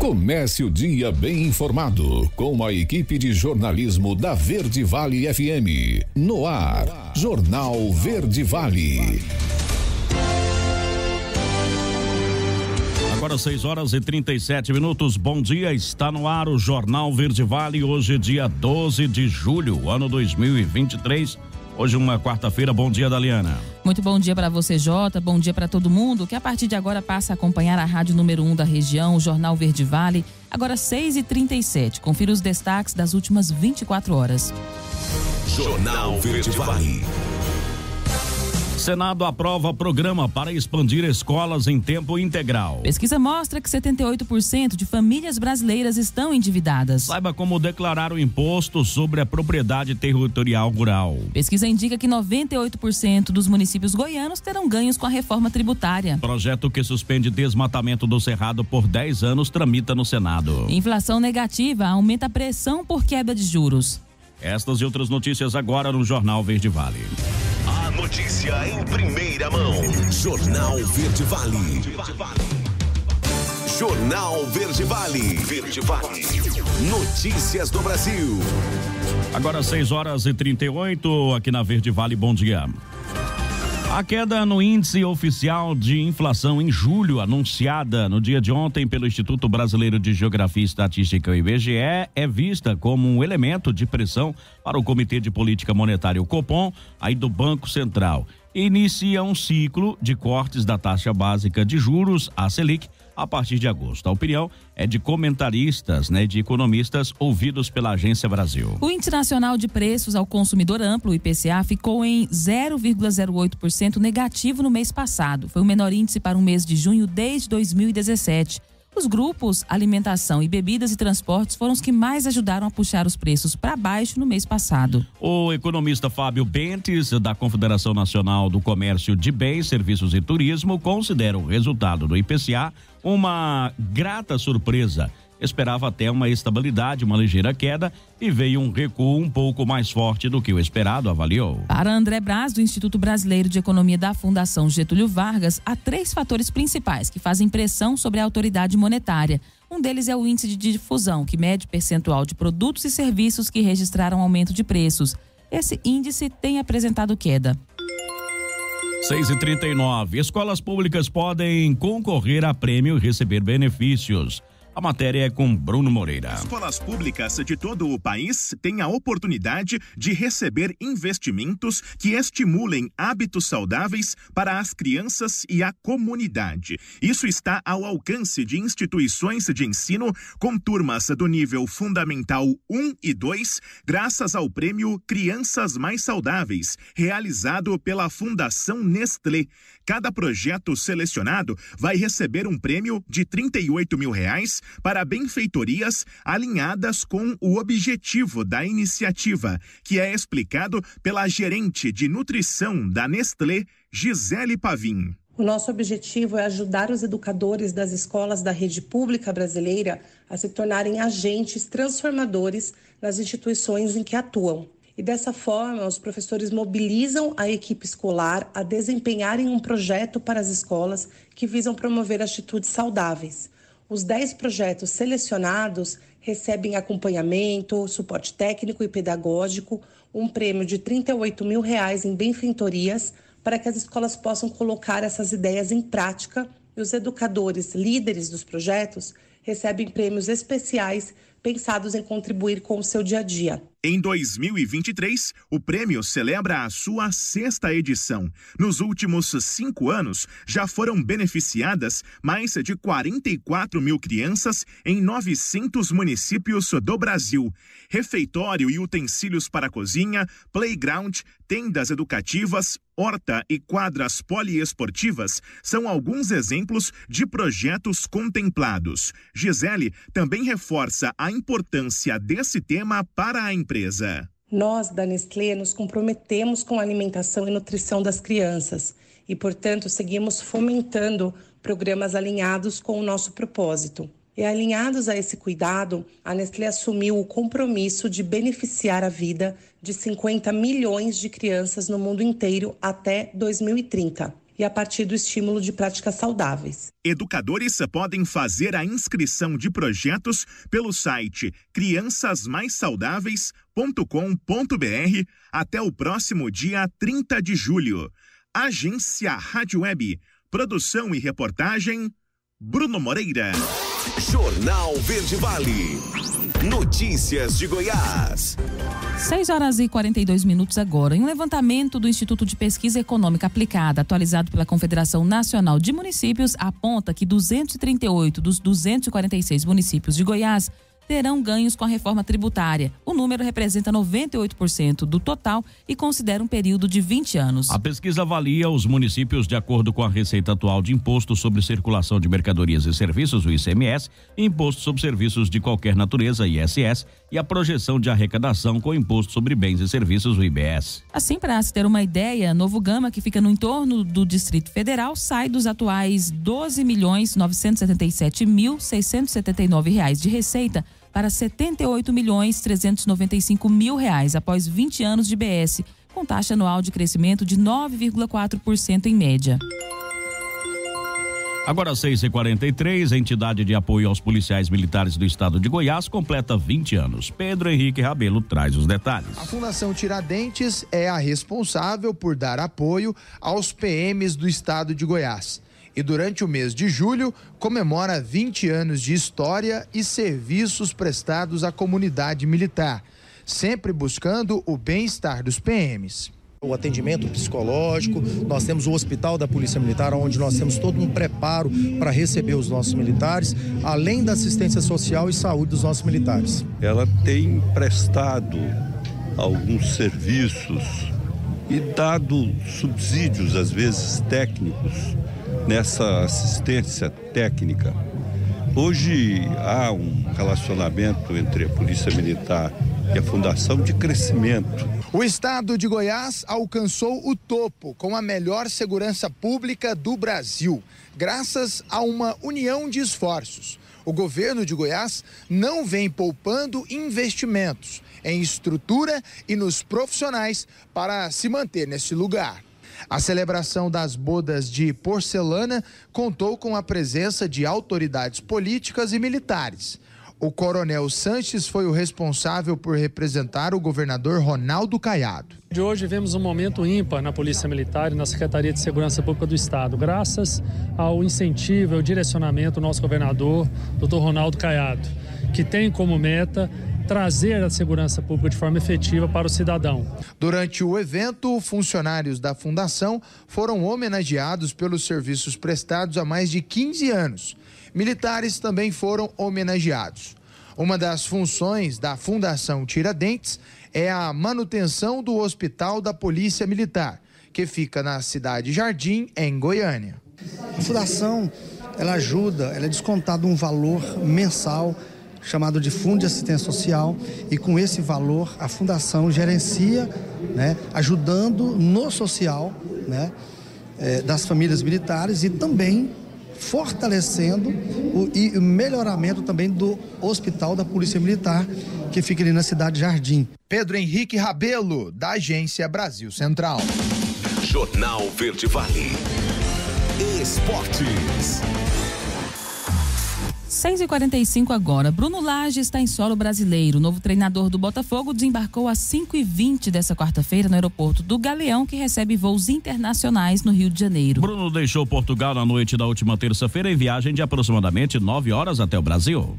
Comece o dia bem informado com a equipe de jornalismo da Verde Vale FM. No ar, Jornal Verde Vale. Agora 6h37. Bom dia, está no ar o Jornal Verde Vale. Hoje é dia 12 de julho, ano 2023. Hoje uma quarta-feira. Bom dia, Daliana. Muito bom dia para você, Jota. Bom dia para todo mundo que a partir de agora passa a acompanhar a rádio número 1 da região, o Jornal Verde Vale. Agora 6h37. Confira os destaques das últimas 24 horas. Jornal Verde Vale. Senado aprova programa para expandir escolas em tempo integral. Pesquisa mostra que 78% de famílias brasileiras estão endividadas. Saiba como declarar o imposto sobre a propriedade territorial rural. Pesquisa indica que 98% dos municípios goianos terão ganhos com a reforma tributária. Projeto que suspende desmatamento do Cerrado por 10 anos tramita no Senado. Inflação negativa aumenta a pressão por queda de juros. Estas e outras notícias agora no Jornal Verde Vale. A notícia em primeira mão. Jornal Verde Vale. Jornal Verde Vale. Verde Vale. Notícias do Brasil. Agora 6h38 aqui na Verde Vale. Bom dia. A queda no índice oficial de inflação em julho, anunciada no dia de ontem pelo Instituto Brasileiro de Geografia e Estatística, o IBGE, é vista como um elemento de pressão para o Comitê de Política Monetária, o Copom, aí do Banco Central. Inicia um ciclo de cortes da taxa básica de juros, a Selic, a partir de agosto. A opinião é de comentaristas, de economistas ouvidos pela Agência Brasil. O Índice Nacional de Preços ao Consumidor Amplo, o IPCA, ficou em 0,08% negativo no mês passado. Foi o menor índice para um mês de junho desde 2017. Os grupos alimentação e bebidas e transportes foram os que mais ajudaram a puxar os preços para baixo no mês passado. O economista Fábio Bentes, da Confederação Nacional do Comércio de Bens, Serviços e Turismo, considera o resultado do IPCA uma grata surpresa. Esperava até uma estabilidade, uma ligeira queda, e veio um recuo um pouco mais forte do que o esperado, avaliou. Para André Braz, do Instituto Brasileiro de Economia da Fundação Getúlio Vargas, há 3 fatores principais que fazem pressão sobre a autoridade monetária. Um deles é o índice de difusão, que mede o percentual de produtos e serviços que registraram aumento de preços. Esse índice tem apresentado queda. 6h39. Escolas públicas podem concorrer a prêmio e receber benefícios. A matéria é com Bruno Moreira. Escolas públicas de todo o país têm a oportunidade de receber investimentos que estimulem hábitos saudáveis para as crianças e a comunidade. Isso está ao alcance de instituições de ensino com turmas do nível fundamental 1 e 2, graças ao prêmio Crianças Mais Saudáveis, realizado pela Fundação Nestlé. Cada projeto selecionado vai receber um prêmio de R$38 mil para benfeitorias alinhadas com o objetivo da iniciativa, que é explicado pela gerente de nutrição da Nestlé, Gisele Pavin. O nosso objetivo é ajudar os educadores das escolas da rede pública brasileira a se tornarem agentes transformadores nas instituições em que atuam. E dessa forma, os professores mobilizam a equipe escolar a desempenharem um projeto para as escolas que visam promover atitudes saudáveis. Os 10 projetos selecionados recebem acompanhamento, suporte técnico e pedagógico, um prêmio de R$38 mil em benfeitorias para que as escolas possam colocar essas ideias em prática, e os educadores líderes dos projetos recebem prêmios especiais pensados em contribuir com o seu dia a dia. Em 2023, o prêmio celebra a sua 6ª edição. Nos últimos 5 anos, já foram beneficiadas mais de 44 mil crianças em 900 municípios do Brasil. Refeitório e utensílios para a cozinha, playground, tendas educativas, horta e quadras poliesportivas são alguns exemplos de projetos contemplados. Gisele também reforça a importância desse tema para a empresa. Nós, da Nestlé, nos comprometemos com a alimentação e nutrição das crianças e, portanto, seguimos fomentando programas alinhados com o nosso propósito. E alinhados a esse cuidado, a Nestlé assumiu o compromisso de beneficiar a vida de 50 milhões de crianças no mundo inteiro até 2030. e a partir do estímulo de práticas saudáveis. Educadores podem fazer a inscrição de projetos pelo site criançasmaissaudáveis.com.br até o próximo dia 30 de julho. Agência Rádio Web. Produção e reportagem, Bruno Moreira. Jornal Verde Vale. Notícias de Goiás. 6h42 agora. Em um levantamento do Instituto de Pesquisa Econômica Aplicada, atualizado pela Confederação Nacional de Municípios, aponta que 238 dos 246 municípios de Goiás terão ganhos com a reforma tributária. O número representa 98% do total e considera um período de 20 anos. A pesquisa avalia os municípios de acordo com a receita atual de Imposto sobre Circulação de Mercadorias e Serviços, o ICMS, Imposto sobre Serviços de Qualquer Natureza, ISS, e a projeção de arrecadação com Imposto sobre Bens e Serviços, o IBS. Assim, para se ter uma ideia, Novo Gama, que fica no entorno do Distrito Federal, sai dos atuais R$12.977.679 de receita para R$78.395.000 após 20 anos de IBS, com taxa anual de crescimento de 9,4% em média. Agora 6h43, a entidade de apoio aos policiais militares do estado de Goiás completa 20 anos. Pedro Henrique Rabelo traz os detalhes. A Fundação Tiradentes é a responsável por dar apoio aos PMs do estado de Goiás. E durante o mês de julho, comemora 20 anos de história e serviços prestados à comunidade militar, sempre buscando o bem-estar dos PMs. O atendimento psicológico, nós temos o Hospital da Polícia Militar, onde nós temos todo um preparo para receber os nossos militares, além da assistência social e saúde dos nossos militares. Ela tem prestado alguns serviços e dado subsídios, às vezes técnicos, nessa assistência técnica. Hoje há um relacionamento entre a Polícia Militar e a Fundação de crescimento. O estado de Goiás alcançou o topo com a melhor segurança pública do Brasil, graças a uma união de esforços. O governo de Goiás não vem poupando investimentos em estrutura e nos profissionais para se manter nesse lugar. A celebração das bodas de porcelana contou com a presença de autoridades políticas e militares. O coronel Sanches foi o responsável por representar o governador Ronaldo Caiado. De hoje vivemos um momento ímpar na Polícia Militar e na Secretaria de Segurança Pública do Estado, graças ao incentivo e ao direcionamento do nosso governador, Dr. Ronaldo Caiado, que tem como meta trazer a segurança pública de forma efetiva para o cidadão. Durante o evento, funcionários da Fundação foram homenageados pelos serviços prestados há mais de 15 anos. Militares também foram homenageados. Uma das funções da Fundação Tiradentes é a manutenção do Hospital da Polícia Militar, que fica na cidade Jardim, em Goiânia. A Fundação, ela ajuda, ela é descontada um valor mensal chamado de Fundo de Assistência Social, e com esse valor a Fundação gerencia, ajudando no social, das famílias militares e também fortalecendo o melhoramento também do Hospital da Polícia Militar, que fica ali na cidade Jardim. Pedro Henrique Rabelo, da Agência Brasil Central. Jornal Verde Vale. Esportes. 6h45 agora. Bruno Lage está em solo brasileiro. O novo treinador do Botafogo desembarcou às 5h20 dessa quarta-feira no aeroporto do Galeão, que recebe voos internacionais no Rio de Janeiro. Bruno deixou Portugal na noite da última terça-feira em viagem de aproximadamente 9 horas até o Brasil.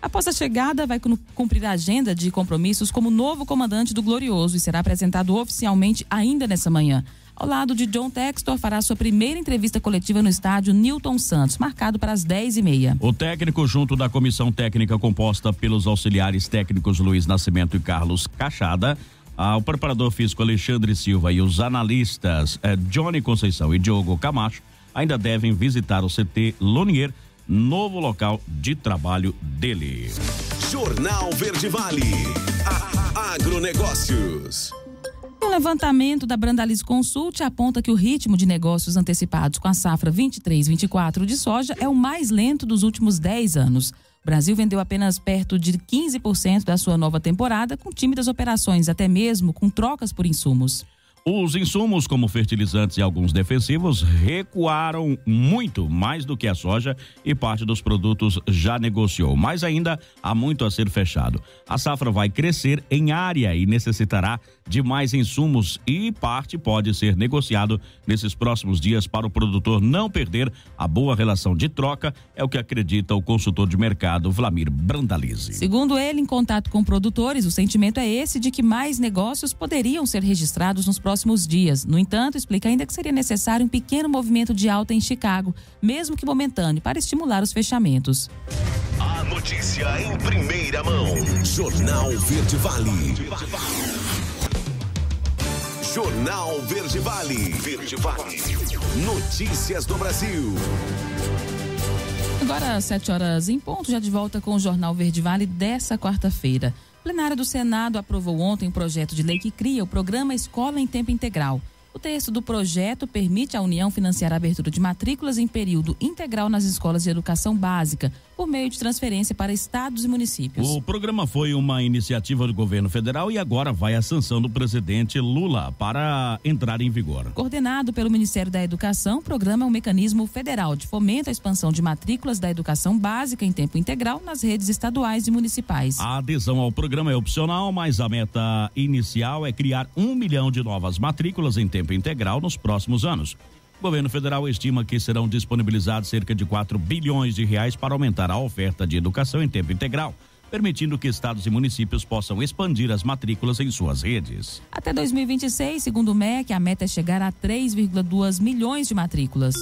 Após a chegada, vai cumprir a agenda de compromissos como novo comandante do Glorioso e será apresentado oficialmente ainda nessa manhã. Ao lado de John Textor, fará sua primeira entrevista coletiva no estádio Newton Santos, marcado para as 10h30. O técnico, junto da comissão técnica composta pelos auxiliares técnicos Luiz Nascimento e Carlos Cachada, o preparador físico Alexandre Silva e os analistas Johnny Conceição e Diogo Camacho, ainda devem visitar o CT Lonier, novo local de trabalho dele. Jornal Verde Vale. Agronegócios. Um levantamento da Brandaliz Consult aponta que o ritmo de negócios antecipados com a safra 23-24 de soja é o mais lento dos últimos 10 anos. O Brasil vendeu apenas perto de 15% da sua nova temporada, com tímidas operações, até mesmo com trocas por insumos. Os insumos como fertilizantes e alguns defensivos recuaram muito, mais do que a soja, e parte dos produtos já negociou. Mas ainda há muito a ser fechado. A safra vai crescer em área e necessitará de mais insumos, e parte pode ser negociado nesses próximos dias para o produtor não perder a boa relação de troca, é o que acredita o consultor de mercado Vlamir Brandalize. Segundo ele, em contato com produtores, o sentimento é esse de que mais negócios poderiam ser registrados nos próximos dias. No entanto, explica ainda que seria necessário um pequeno movimento de alta em Chicago, mesmo que momentâneo, para estimular os fechamentos. A notícia em primeira mão. Jornal Verde Vale. Jornal Verde Vale. Verde Vale. Notícias do Brasil. Agora, 7h em ponto, já de volta com o Jornal Verde Vale dessa quarta-feira. A plenária do Senado aprovou ontem um projeto de lei que cria o programa Escola em Tempo Integral. O texto do projeto permite à União financiar a abertura de matrículas em período integral nas escolas de educação básica, por meio de transferência para estados e municípios. O programa foi uma iniciativa do governo federal e agora vai à sanção do presidente Lula para entrar em vigor. Coordenado pelo Ministério da Educação, o programa é um mecanismo federal de fomento à expansão de matrículas da educação básica em tempo integral nas redes estaduais e municipais. A adesão ao programa é opcional, mas a meta inicial é criar 1 milhão de novas matrículas em tempo integral nos próximos anos. O governo federal estima que serão disponibilizados cerca de 4 bilhões de reais para aumentar a oferta de educação em tempo integral, permitindo que estados e municípios possam expandir as matrículas em suas redes. Até 2026, segundo o MEC, a meta é chegar a 3,2 milhões de matrículas.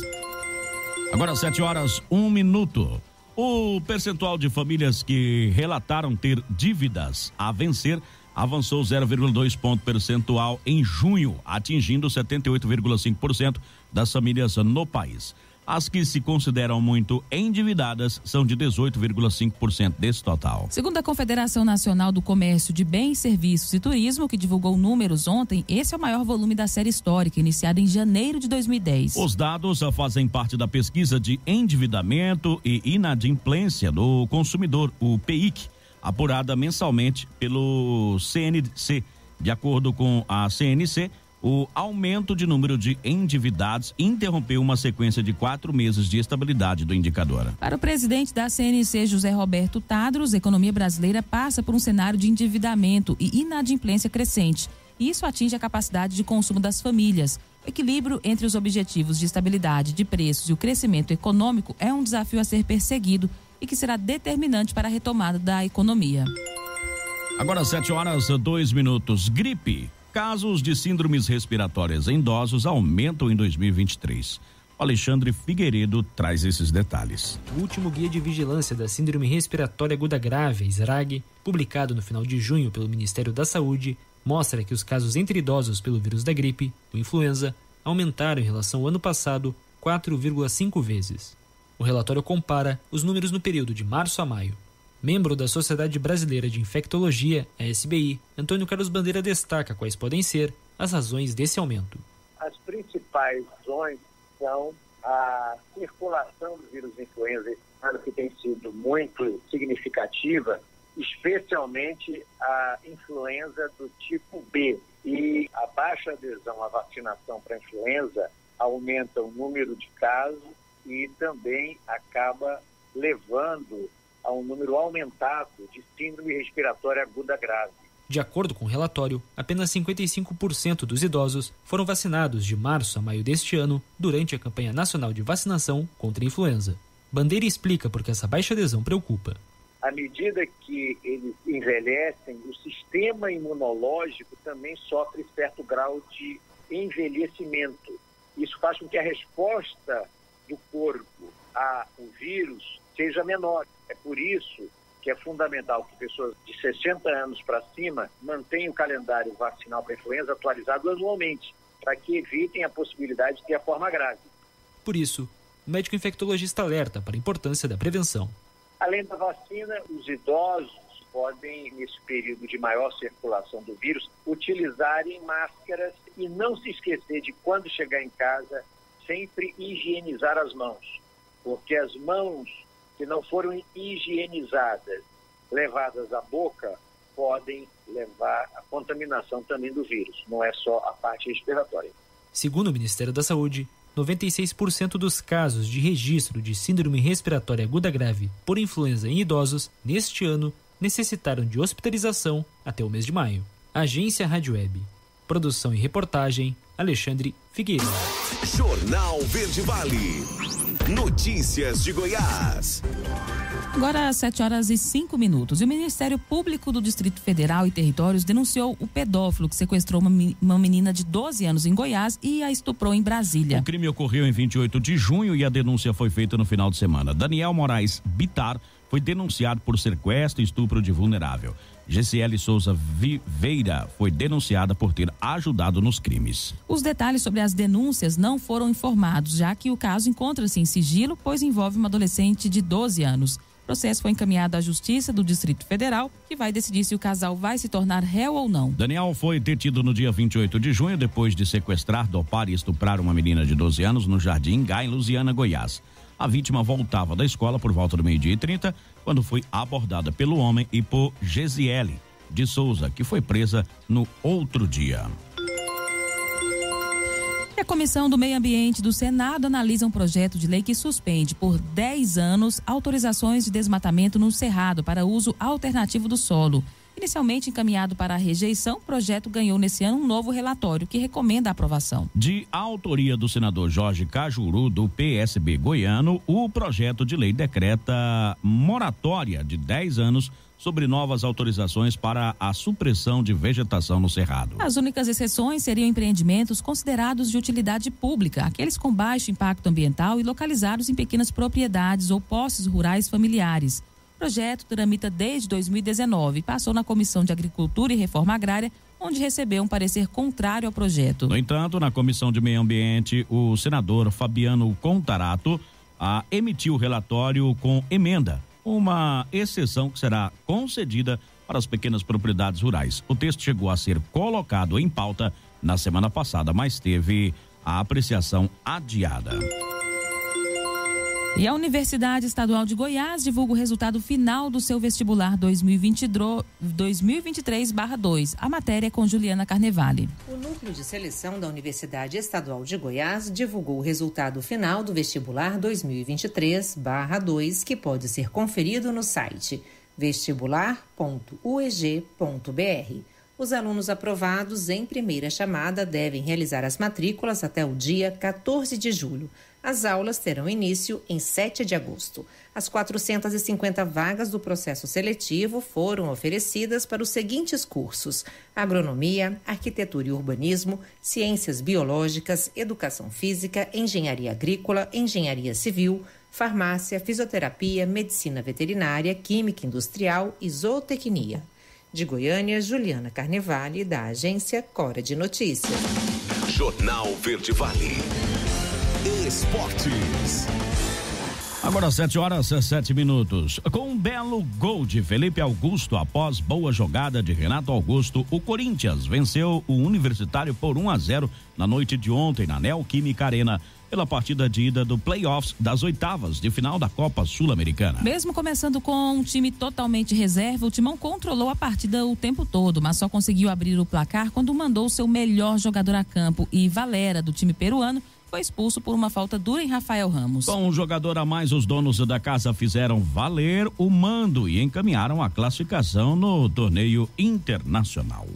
Agora 7h01. O percentual de famílias que relataram ter dívidas a vencer avançou 0,2 ponto percentual em junho, atingindo 78,5% das famílias no país. As que se consideram muito endividadas são de 18,5% desse total. Segundo a Confederação Nacional do Comércio de Bens, Serviços e Turismo, que divulgou números ontem, esse é o maior volume da série histórica, iniciada em janeiro de 2010. Os dados fazem parte da pesquisa de endividamento e inadimplência do consumidor, o PEIC, apurada mensalmente pelo CNC. De acordo com a CNC, o aumento de número de endividados interrompeu uma sequência de 4 meses de estabilidade do indicador. Para o presidente da CNC, José Roberto Tadros, a economia brasileira passa por um cenário de endividamento e inadimplência crescente. E isso atinge a capacidade de consumo das famílias. O equilíbrio entre os objetivos de estabilidade de preços e o crescimento econômico é um desafio a ser perseguido e que será determinante para a retomada da economia. Agora 7h02. Gripe. Casos de síndromes respiratórias em idosos aumentam em 2023. Alexandre Figueiredo traz esses detalhes. O último guia de vigilância da síndrome respiratória aguda grave, SRAG, publicado no final de junho pelo Ministério da Saúde, mostra que os casos entre idosos pelo vírus da gripe, o influenza, aumentaram em relação ao ano passado 4,5 vezes. O relatório compara os números no período de março a maio. Membro da Sociedade Brasileira de Infectologia, a SBI, Antônio Carlos Bandeira destaca quais podem ser as razões desse aumento. As principais razões são a circulação do vírus influenza, que tem sido muito significativa, especialmente a influenza do tipo B. E a baixa adesão à vacinação para a influenza aumenta o número de casos e também acaba levando a um número aumentado de síndrome respiratória aguda grave. De acordo com o relatório, apenas 55% dos idosos foram vacinados de março a maio deste ano durante a campanha nacional de vacinação contra a influenza. Bandeira explica por que essa baixa adesão preocupa. À medida que eles envelhecem, o sistema imunológico também sofre certo grau de envelhecimento. Isso faz com que a resposta do corpo ao vírus seja menor. É por isso que é fundamental que pessoas de 60 anos para cima mantenham o calendário vacinal para a influenza atualizado anualmente, para que evitem a possibilidade de ter a forma grave. Por isso, o médico infectologista alerta para a importância da prevenção. Além da vacina, os idosos podem, nesse período de maior circulação do vírus, utilizarem máscaras e não se esquecer de, quando chegar em casa, sempre higienizar as mãos, porque as mãos que não foram higienizadas, levadas à boca, podem levar à contaminação também do vírus, não é só a parte respiratória. Segundo o Ministério da Saúde, 96% dos casos de registro de síndrome respiratória aguda grave por influenza em idosos neste ano necessitaram de hospitalização até o mês de maio. Agência Rádio Web. Produção e reportagem, Alexandre Figueiredo. Jornal Verde Vale. Notícias de Goiás. Agora, 7h05. E o Ministério Público do Distrito Federal e Territórios denunciou o pedófilo que sequestrou uma menina de 12 anos em Goiás e a estuprou em Brasília. O crime ocorreu em 28 de junho e a denúncia foi feita no final de semana. Daniel Moraes Bitar foi denunciado por sequestro e estupro de vulnerável. Gesiele Souza Viveira foi denunciada por ter ajudado nos crimes. Os detalhes sobre as denúncias não foram informados, já que o caso encontra-se em sigilo, pois envolve uma adolescente de 12 anos. O processo foi encaminhado à Justiça do Distrito Federal, que vai decidir se o casal vai se tornar réu ou não. Daniel foi detido no dia 28 de junho, depois de sequestrar, dopar e estuprar uma menina de 12 anos no Jardim Gá, em Lusiana, Goiás. A vítima voltava da escola por volta do 12h30, quando foi abordada pelo homem e por Gesiele de Souza, que foi presa no outro dia. A Comissão do Meio Ambiente do Senado analisa um projeto de lei que suspende por 10 anos autorizações de desmatamento no Cerrado para uso alternativo do solo. Inicialmente encaminhado para a rejeição, o projeto ganhou nesse ano um novo relatório que recomenda a aprovação. De autoria do senador Jorge Cajuru, do PSB goiano, o projeto de lei decreta moratória de 10 anos sobre novas autorizações para a supressão de vegetação no Cerrado. As únicas exceções seriam empreendimentos considerados de utilidade pública, aqueles com baixo impacto ambiental e localizados em pequenas propriedades ou posses rurais familiares. O projeto tramita desde 2019 e passou na Comissão de Agricultura e Reforma Agrária, onde recebeu um parecer contrário ao projeto. No entanto, na Comissão de Meio Ambiente, o senador Fabiano Contarato emitiu o relatório com emenda, uma exceção que será concedida para as pequenas propriedades rurais. O texto chegou a ser colocado em pauta na semana passada, mas teve a apreciação adiada. E a Universidade Estadual de Goiás divulga o resultado final do seu vestibular 2023/2. A matéria é com Juliana Carnevale. O Núcleo de Seleção da Universidade Estadual de Goiás divulgou o resultado final do vestibular 2023/2, que pode ser conferido no site vestibular.ueg.br. Os alunos aprovados em primeira chamada devem realizar as matrículas até o dia 14 de julho. As aulas terão início em 7 de agosto. As 450 vagas do processo seletivo foram oferecidas para os seguintes cursos: Agronomia, Arquitetura e Urbanismo, Ciências Biológicas, Educação Física, Engenharia Agrícola, Engenharia Civil, Farmácia, Fisioterapia, Medicina Veterinária, Química Industrial e Zootecnia. De Goiânia, Juliana Carnevale, da agência Cora de Notícias. Jornal Verde Vale. Esportes. Agora 7h07. Com um belo gol de Felipe Augusto após boa jogada de Renato Augusto, o Corinthians venceu o Universitário por 1-0 na noite de ontem na Neoquímica Arena, pela partida de ida do playoffs das oitavas de final da Copa Sul-Americana. Mesmo começando com um time totalmente reserva, o Timão controlou a partida o tempo todo, mas só conseguiu abrir o placar quando mandou seu melhor jogador a campo, e Valera, do time peruano, foi expulso por uma falta dura em Rafael Ramos. Com um jogador a mais, os donos da casa fizeram valer o mando e encaminharam a classificação no torneio internacional.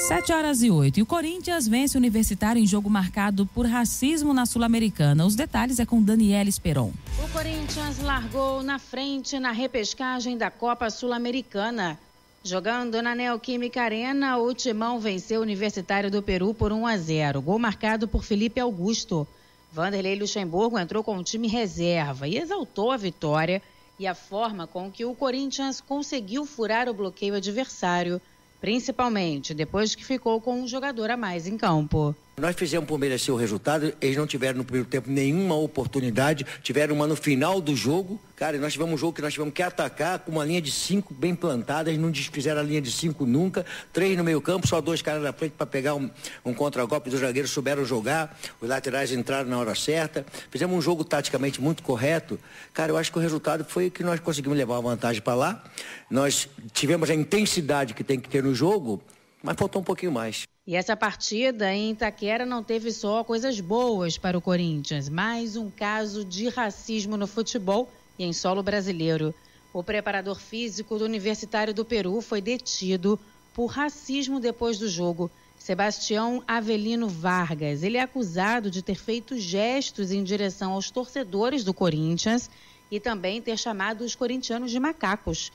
7h08. E o Corinthians vence o Universitário em jogo marcado por racismo na Sul-Americana. Os detalhes é com Daniela Esperon. O Corinthians largou na frente na repescagem da Copa Sul-Americana. Jogando na Neoquímica Arena, o Timão venceu o Universitário do Peru por 1-0. Gol marcado por Felipe Augusto. Vanderlei Luxemburgo entrou com o time reserva e exaltou a vitória e a forma com que o Corinthians conseguiu furar o bloqueio adversário, principalmente depois que ficou com um jogador a mais em campo. Nós fizemos por merecer o resultado, eles não tiveram no primeiro tempo nenhuma oportunidade, tiveram uma no final do jogo. Cara, nós tivemos um jogo que nós tivemos que atacar com uma linha de 5 bem plantada, eles não desfizeram a linha de 5 nunca, 3 no meio campo, só 2 caras na frente para pegar um contra-golpe, dos zagueiros souberam jogar, os laterais entraram na hora certa, fizemos um jogo taticamente muito correto. Cara, eu acho que o resultado foi que nós conseguimos levar a vantagem para lá, nós tivemos a intensidade que tem que ter no jogo, mas faltou um pouquinho mais. E essa partida em Itaquera não teve só coisas boas para o Corinthians, mais um caso de racismo no futebol e em solo brasileiro. O preparador físico do Universitário do Peru foi detido por racismo depois do jogo. Sebastião Avelino Vargas, ele é acusado de ter feito gestos em direção aos torcedores do Corinthians e também ter chamado os corintianos de macacos.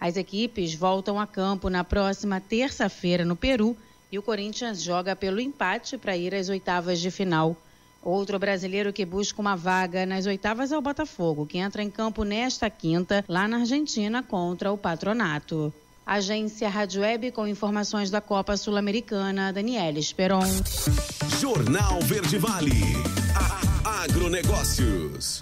As equipes voltam a campo na próxima terça-feira no Peru e o Corinthians joga pelo empate para ir às oitavas de final. Outro brasileiro que busca uma vaga nas oitavas é o Botafogo, que entra em campo nesta quinta, lá na Argentina, contra o Patronato. Agência Rádio Web com informações da Copa Sul-Americana, Daniela Esperon. Jornal Verde Vale. Agronegócios.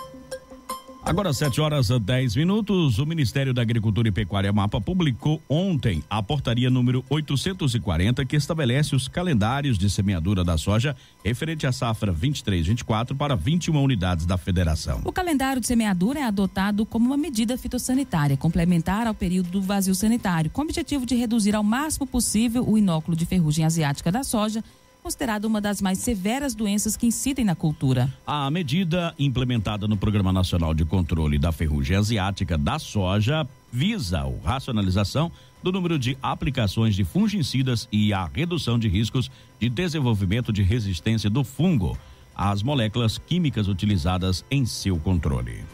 Agora 7h10. O Ministério da Agricultura e Pecuária Mapa publicou ontem a portaria número 840 que estabelece os calendários de semeadura da soja referente à safra 23/24 para 21 unidades da federação. O calendário de semeadura é adotado como uma medida fitossanitária complementar ao período do vazio sanitário, com o objetivo de reduzir ao máximo possível o inóculo de ferrugem asiática da soja, considerada uma das mais severas doenças que incidem na cultura. A medida implementada no Programa Nacional de Controle da Ferrugem Asiática da Soja visa a racionalização do número de aplicações de fungicidas e a redução de riscos de desenvolvimento de resistência do fungo às moléculas químicas utilizadas em seu controle.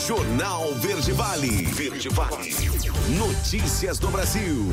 Jornal Verde Vale. Verde Vale. Notícias do Brasil.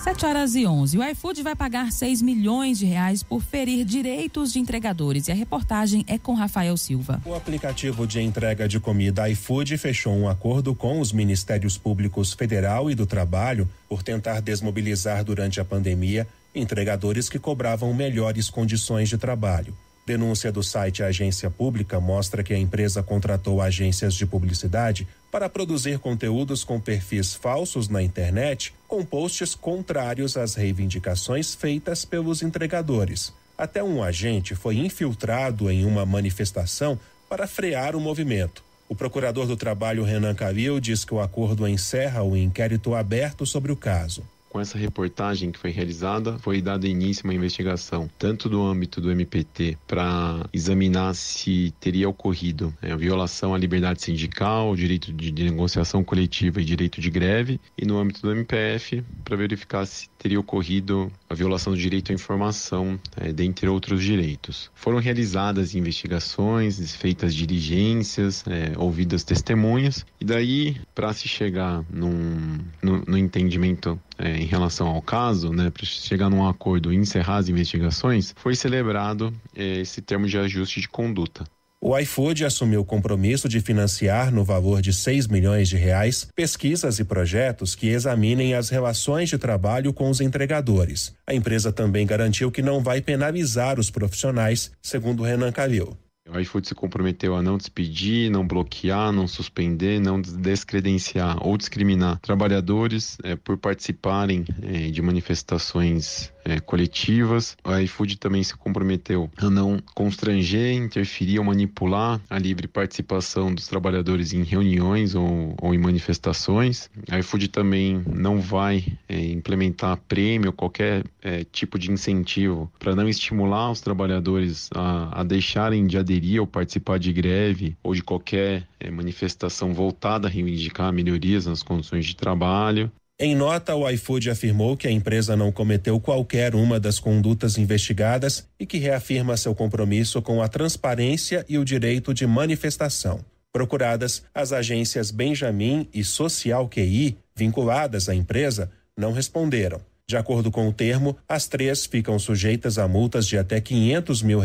7h11. O iFood vai pagar 6 milhões de reais por ferir direitos de entregadores. E a reportagem é com Rafael Silva. O aplicativo de entrega de comida iFood fechou um acordo com os Ministérios Públicos Federal e do Trabalho por tentar desmobilizar durante a pandemia entregadores que cobravam melhores condições de trabalho. Denúncia do site Agência Pública mostra que a empresa contratou agências de publicidade para produzir conteúdos com perfis falsos na internet, com posts contrários às reivindicações feitas pelos entregadores. Até um agente foi infiltrado em uma manifestação para frear o movimento. O procurador do Trabalho, Renan Calil, diz que o acordo encerra o inquérito aberto sobre o caso. Com essa reportagem que foi realizada, foi dado início a uma investigação, tanto do âmbito do MPT, para examinar se teria ocorrido a violação à liberdade sindical, direito de negociação coletiva e direito de greve, e no âmbito do MPF, para verificar se teria ocorrido a violação do direito à informação, dentre outros direitos. Foram realizadas investigações, feitas diligências, ouvidas testemunhas, e daí, para se chegar no entendimento em relação ao caso, para chegar num acordo e encerrar as investigações, foi celebrado esse termo de ajuste de conduta. O iFood assumiu o compromisso de financiar, no valor de 6 milhões de reais, pesquisas e projetos que examinem as relações de trabalho com os entregadores. A empresa também garantiu que não vai penalizar os profissionais, segundo Renan Calil. O iFood se comprometeu a não despedir, não bloquear, não suspender, não descredenciar ou discriminar trabalhadores por participarem de manifestações coletivas. O iFood também se comprometeu a não constranger, interferir ou manipular a livre participação dos trabalhadores em reuniões ou em manifestações. A iFood também não vai implementar prêmio ou qualquer tipo de incentivo para não estimular os trabalhadores a deixarem de aderir ou participar de greve ou de qualquer manifestação voltada a reivindicar melhorias nas condições de trabalho. Em nota, o iFood afirmou que a empresa não cometeu qualquer uma das condutas investigadas e que reafirma seu compromisso com a transparência e o direito de manifestação. Procuradas, as agências Benjamin e Social QI, vinculadas à empresa, não responderam. De acordo com o termo, as 3 ficam sujeitas a multas de até R$500 mil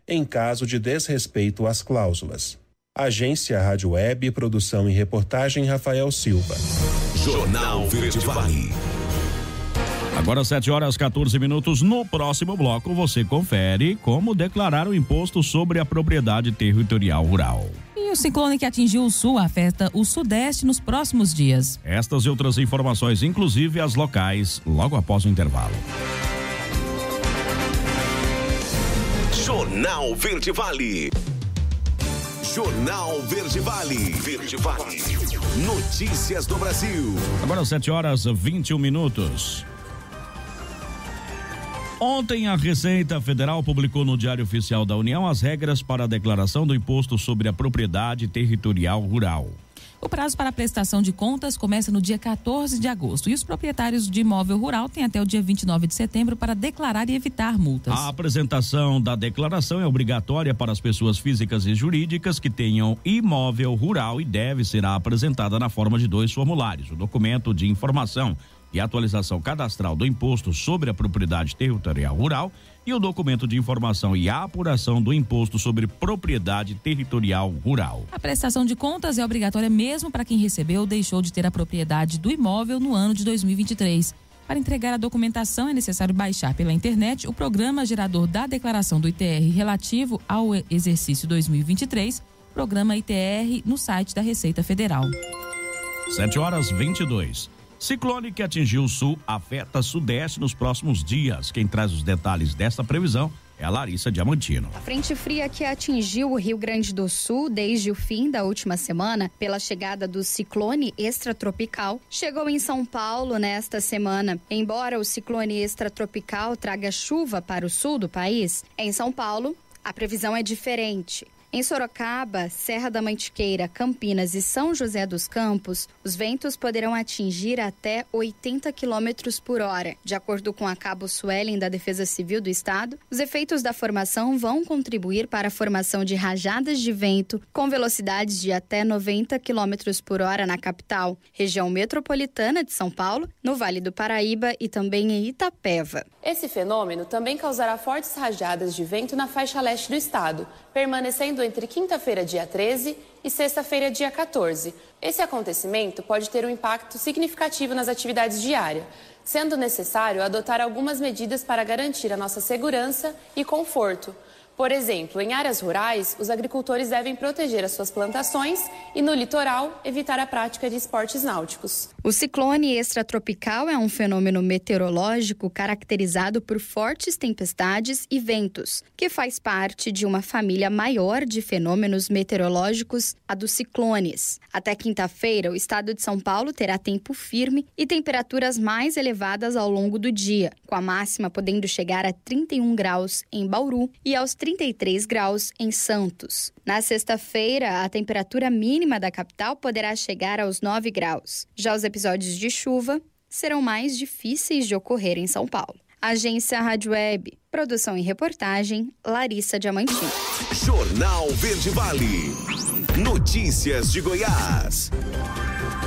em caso de desrespeito às cláusulas. Agência Rádio Web, produção e reportagem Rafael Silva. Jornal Verde Vale. Agora 7h14. No próximo bloco você confere como declarar o imposto sobre a propriedade territorial rural. E o ciclone que atingiu o sul afeta o sudeste nos próximos dias. Estas e outras informações, inclusive as locais, logo após o intervalo. Jornal Verde Vale. Jornal Verde Vale. Verde Vale. Notícias do Brasil. Agora 7h21. Ontem, a Receita Federal publicou no Diário Oficial da União as regras para a declaração do imposto sobre a propriedade territorial rural. O prazo para a prestação de contas começa no dia 14 de agosto e os proprietários de imóvel rural têm até o dia 29 de setembro para declarar e evitar multas. A apresentação da declaração é obrigatória para as pessoas físicas e jurídicas que tenham imóvel rural e deve ser apresentada na forma de 2 formulários: o documento de informação e atualização cadastral do imposto sobre a propriedade territorial rural e o documento de informação e apuração do imposto sobre propriedade territorial rural. A prestação de contas é obrigatória mesmo para quem recebeu ou deixou de ter a propriedade do imóvel no ano de 2023. Para entregar a documentação é necessário baixar pela internet o programa gerador da declaração do ITR relativo ao exercício 2023, programa ITR, no site da Receita Federal. 7h22. Ciclone que atingiu o sul afeta sudeste nos próximos dias. Quem traz os detalhes dessa previsão é a Larissa Diamantino. A frente fria que atingiu o Rio Grande do Sul desde o fim da última semana, pela chegada do ciclone extratropical, chegou em São Paulo nesta semana. Embora o ciclone extratropical traga chuva para o sul do país, em São Paulo a previsão é diferente. Em Sorocaba, Serra da Mantiqueira, Campinas e São José dos Campos, os ventos poderão atingir até 80 km por hora. De acordo com a Cabo Suelen da Defesa Civil do Estado, os efeitos da formação vão contribuir para a formação de rajadas de vento com velocidades de até 90 km por hora na capital, região metropolitana de São Paulo, no Vale do Paraíba e também em Itapeva. Esse fenômeno também causará fortes rajadas de vento na faixa leste do estado, permanecendo entre quinta-feira, dia 13, e sexta-feira, dia 14. Esse acontecimento pode ter um impacto significativo nas atividades diárias, sendo necessário adotar algumas medidas para garantir a nossa segurança e conforto. Por exemplo, em áreas rurais, os agricultores devem proteger as suas plantações e, no litoral, evitar a prática de esportes náuticos. O ciclone extratropical é um fenômeno meteorológico caracterizado por fortes tempestades e ventos, que faz parte de uma família maior de fenômenos meteorológicos, a dos ciclones. Até quinta-feira, o estado de São Paulo terá tempo firme e temperaturas mais elevadas ao longo do dia, com a máxima podendo chegar a 31 graus em Bauru e aos 33 graus em Santos. Na sexta-feira, a temperatura mínima da capital poderá chegar aos 9 graus. Já os episódios de chuva serão mais difíceis de ocorrer em São Paulo. Agência Rádio Web. Produção e reportagem, Larissa Diamantino. Jornal Verde Vale. Notícias de Goiás.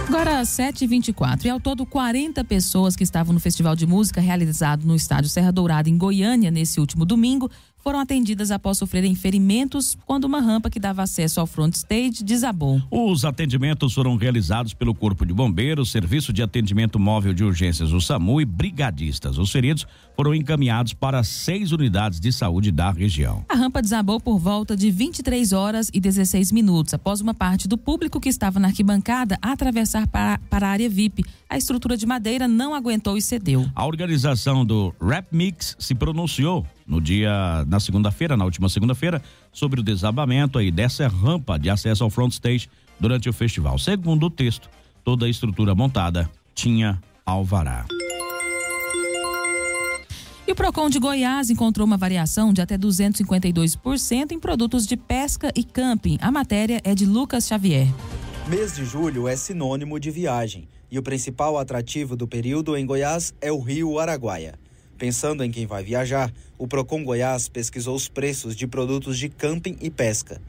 Agora 7h24. E ao todo 40 pessoas que estavam no festival de música realizado no estádio Serra Dourada, em Goiânia, nesse último domingo, foram atendidas após sofrerem ferimentos quando uma rampa que dava acesso ao front stage desabou. Os atendimentos foram realizados pelo Corpo de Bombeiros, Serviço de Atendimento Móvel de Urgências, o SAMU, e brigadistas. Os feridos foram encaminhados para 6 unidades de saúde da região. A rampa desabou por volta de 23h16 após uma parte do público que estava na arquibancada atravessar para a área VIP. A estrutura de madeira não aguentou e cedeu. A organização do Rap Mix se pronunciou na última segunda-feira, sobre o desabamento aí dessa rampa de acesso ao front stage durante o festival. Segundo o texto, toda a estrutura montada tinha alvará. E o Procon de Goiás encontrou uma variação de até 252% em produtos de pesca e camping. A matéria é de Lucas Xavier. Mês de julho é sinônimo de viagem e o principal atrativo do período em Goiás é o Rio Araguaia. Pensando em quem vai viajar, o Procon Goiás pesquisou os preços de produtos de camping e pesca.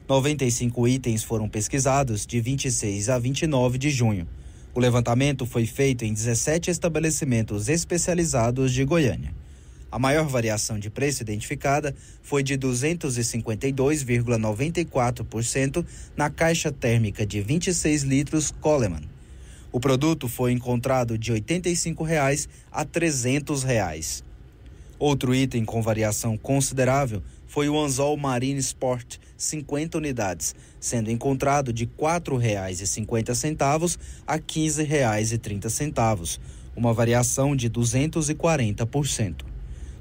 95 itens foram pesquisados de 26 a 29 de junho. O levantamento foi feito em 17 estabelecimentos especializados de Goiânia. A maior variação de preço identificada foi de 252,94% na caixa térmica de 26 litros Coleman. O produto foi encontrado de R$ 85,00 a R$ 300,00. Outro item com variação considerável foi o anzol Marine Sport, 50 unidades, sendo encontrado de R$ 4,50 a R$ 15,30, uma variação de 240%.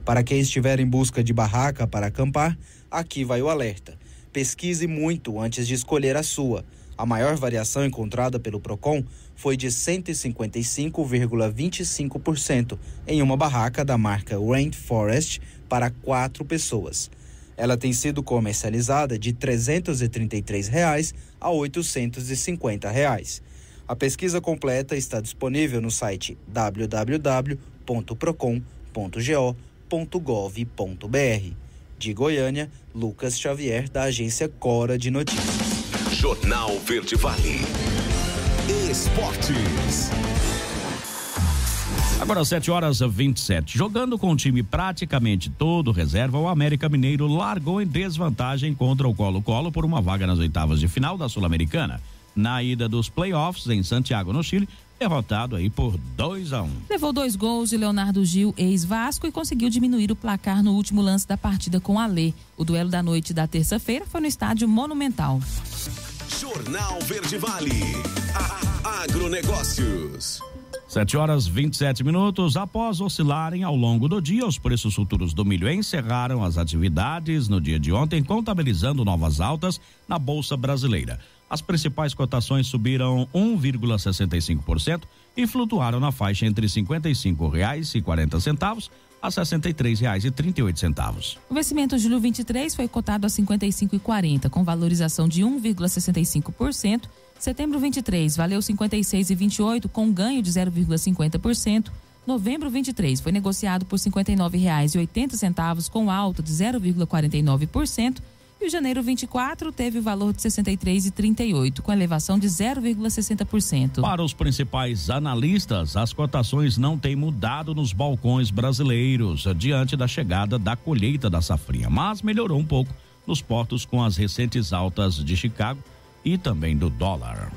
Para quem estiver em busca de barraca para acampar, aqui vai o alerta. Pesquise muito antes de escolher a sua. A maior variação encontrada pelo Procon foi de 155,25% em uma barraca da marca Rainforest para 4 pessoas. Ela tem sido comercializada de R$ 333,00 a R$ 850,00. A pesquisa completa está disponível no site www.procon.go.gov.br. De Goiânia, Lucas Xavier, da agência Cora de Notícias. Jornal Verde Vale. Esportes. Agora 7h27. Jogando com o time praticamente todo reserva, o América Mineiro largou em desvantagem contra o Colo-Colo por uma vaga nas oitavas de final da Sul-Americana. Na ida dos playoffs em Santiago, no Chile, derrotado aí por 2-1. Levou 2 gols de Leonardo Gil, ex-Vasco, e conseguiu diminuir o placar no último lance da partida com Alê. O duelo da noite da terça-feira foi no estádio Monumental. Jornal Verde Vale. Agronegócios. 7h27. Após oscilarem ao longo do dia, os preços futuros do milho encerraram as atividades no dia de ontem, contabilizando novas altas na Bolsa Brasileira. As principais cotações subiram 1,65% e flutuaram na faixa entre R$ 55,40 a R$ 63,38. O vencimento julho 23 foi cotado a R$ 55,40, com valorização de 1,65%. Setembro 23 valeu 56,28, com ganho de 0,50%. Novembro 23 foi negociado por R$ 59,80, com alta de 0,49%. E o janeiro 24 teve o valor de R$ 63,38, com elevação de 0,60%. Para os principais analistas, as cotações não têm mudado nos balcões brasileiros diante da chegada da colheita da safrinha, mas melhorou um pouco nos portos com as recentes altas de Chicago e também do dólar.